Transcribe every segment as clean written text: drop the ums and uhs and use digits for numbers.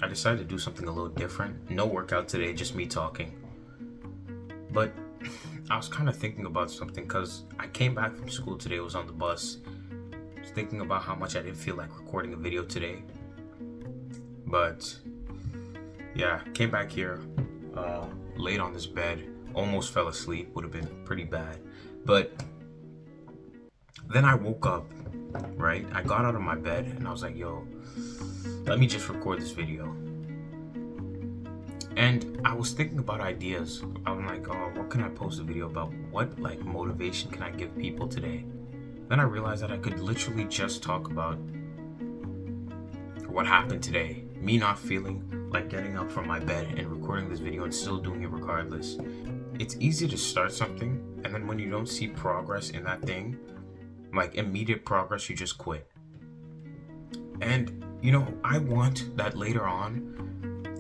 decided to do something a little different. No workout today, just me talking. But I was kind of thinking about something because I came back from school today, was on the bus. I was thinking about how much I didn't feel like recording a video today. But yeah, came back here, laid on this bed, almost fell asleep, would have been pretty bad. But then I woke up, right? I got out of my bed and I was like, yo, let me just record this video. And I was thinking about ideas. I'm like, oh, what can I post a video about? What like motivation can I give people today? Then I realized that I could literally just talk about what happened today. Me not feeling like getting up from my bed and recording this video and still doing it regardless. It's easy to start something, and then when you don't see progress in that thing, like immediate progress, you just quit. And I want that later on,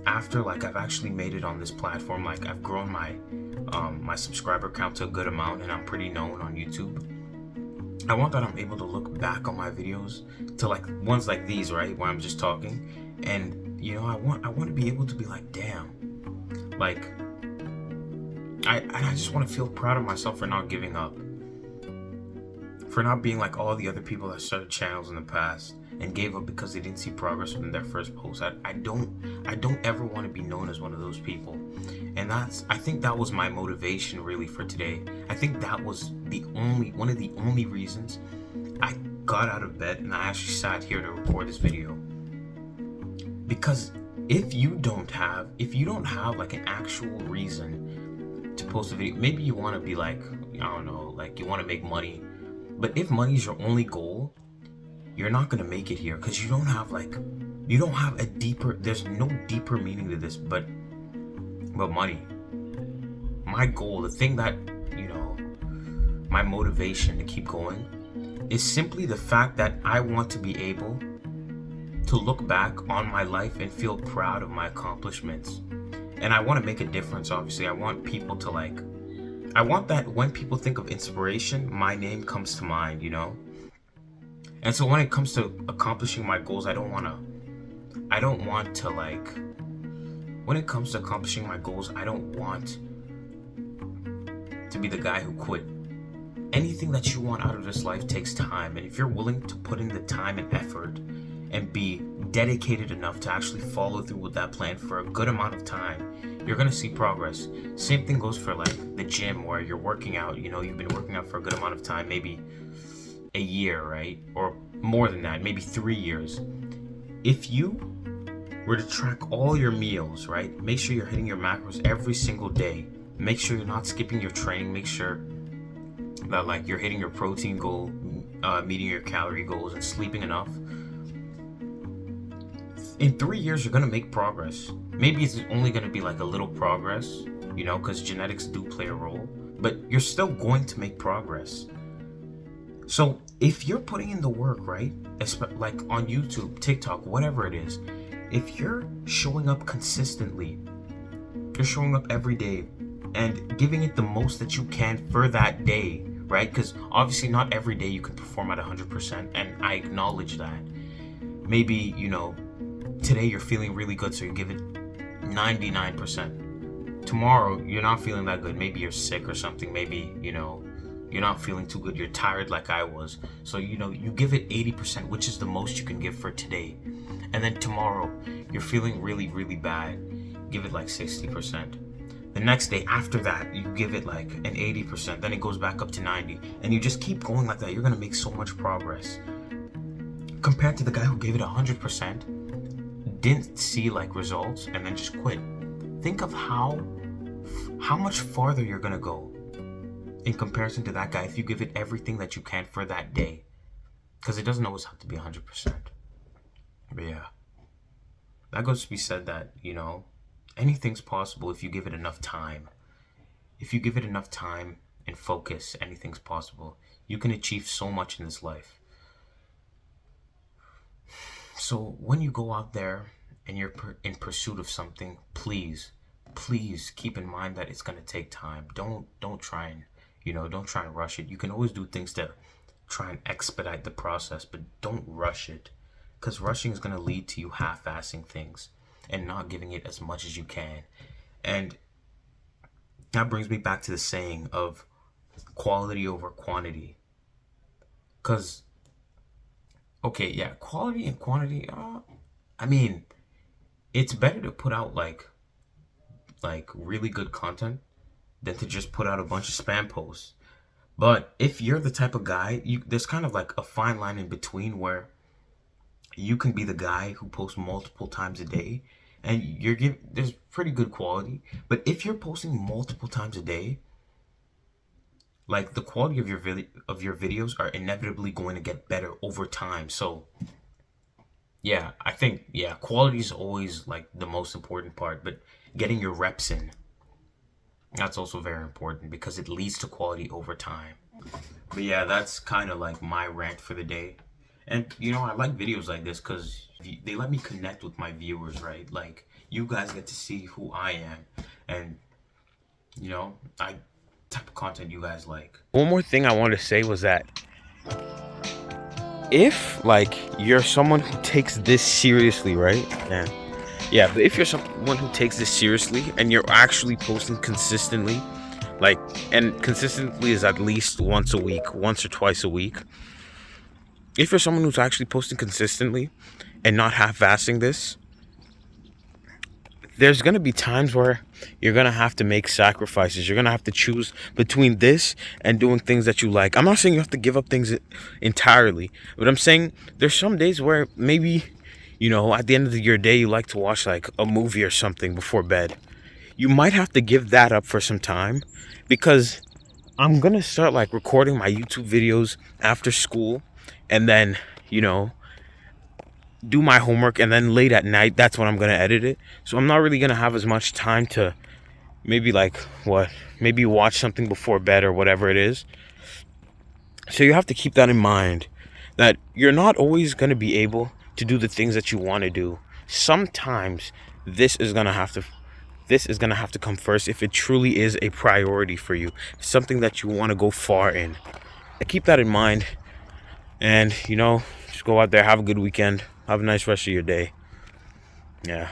after like I've actually made it on this platform, like I've grown my subscriber count to a good amount and I'm pretty known on YouTube. I want that I'm able to look back on my videos to like ones like these, right, where I'm just talking, and I want to be able to be like, damn, like I just want to feel proud of myself for not giving up, for not being like all the other people that started channels in the past and gave up because they didn't see progress from their first post. I don't ever want to be known as one of those people. And I think that was my motivation really for today. I think that was one of the only reasons I got out of bed and I actually sat here to record this video. Because if you don't have like an actual reason to post a video, maybe you want to be like, I don't know, like you want to make money. But if money is your only goal, you're not going to make it here because you don't have there's no deeper meaning to this but money. My goal, the thing that, my motivation to keep going is simply the fact that I want to be able to look back on my life and feel proud of my accomplishments. And I want to make a difference, obviously. I want people to I want that when people think of inspiration, my name comes to mind, And so when it comes to accomplishing my goals, when it comes to accomplishing my goals, I don't want to be the guy who quit. Anything that you want out of this life takes time. And if you're willing to put in the time and effort and be dedicated enough to actually follow through with that plan for a good amount of time, you're going to see progress. Same thing goes for like the gym where you're working out, you've been working out for a good amount of time, maybe a year, right? Or more than that, maybe 3 years. If you were to track all your meals, right? Make sure you're hitting your macros every single day. Make sure you're not skipping your training. Make sure that like you're hitting your protein goal, meeting your calorie goals, and sleeping enough. In 3 years, you're gonna make progress. Maybe it's only gonna be like a little progress, because genetics do play a role, but you're still going to make progress. So if you're putting in the work, right, like on YouTube, TikTok, whatever it is, if you're showing up consistently, you're showing up every day and giving it the most that you can for that day, right? Because obviously not every day you can perform at 100%, and I acknowledge that. Maybe, today you're feeling really good, so you give it 99%. Tomorrow you're not feeling that good. Maybe you're sick or something. Maybe, you're not feeling too good. You're tired like I was. So, you give it 80%, which is the most you can give for today. And then tomorrow, you're feeling really, really bad. Give it like 60%. The next day after that, you give it like an 80%. Then it goes back up to 90. And you just keep going like that. You're going to make so much progress. Compared to the guy who gave it 100%, didn't see like results, and then just quit. Think of how much farther you're going to go in comparison to that guy if you give it everything that you can for that day, because it doesn't always have to be 100%. But yeah, that goes to be said that anything's possible if you give it enough time. If you give it enough time and focus, anything's possible. You can achieve so much in this life. So when you go out there and you're in pursuit of something, please keep in mind that it's going to take time. Don't try and don't try and rush it. You can always do things to try and expedite the process, but don't rush it, because rushing is going to lead to you half-assing things. and not giving it as much as you can. And that brings me back to the saying of quality over quantity. Because, okay, yeah, quality and quantity, I mean, it's better to put out like really good content than to just put out a bunch of spam posts. But if you're the type of guy, there's kind of like a fine line in between where you can be the guy who posts multiple times a day and there's pretty good quality. But if you're posting multiple times a day, like the quality of your videos are inevitably going to get better over time. So yeah, I think quality is always like the most important part, but getting your reps in, that's also very important because it leads to quality over time. But yeah, that's kind of like my rant for the day. And I like videos like this because they let me connect with my viewers, right? Like you guys get to see who I am, and I type of content you guys like. One more thing I wanted to say was that if like you're someone who takes this seriously, right? But if you're someone who takes this seriously and you're actually posting consistently, and consistently is at least once or twice a week. If you're someone who's actually posting consistently and not half-assing this, there's going to be times where you're going to have to make sacrifices. You're going to have to choose between this and doing things that you like. I'm not saying you have to give up things entirely, but I'm saying there's some days where maybe, at the end of your day, you like to watch like a movie or something before bed. You might have to give that up for some time because I'm going to start like recording my YouTube videos after school and then, do my homework, and then late at night, that's when I'm going to edit it. So I'm not really going to have as much time to maybe maybe watch something before bed or whatever it is. So you have to keep that in mind, that you're not always going to be able to do the things that you want to do. Sometimes this is going to have to come first if it truly is a priority for you, something that you want to go far in. Keep that in mind, and just go out there, have a good weekend, have a nice rest of your day. Yeah.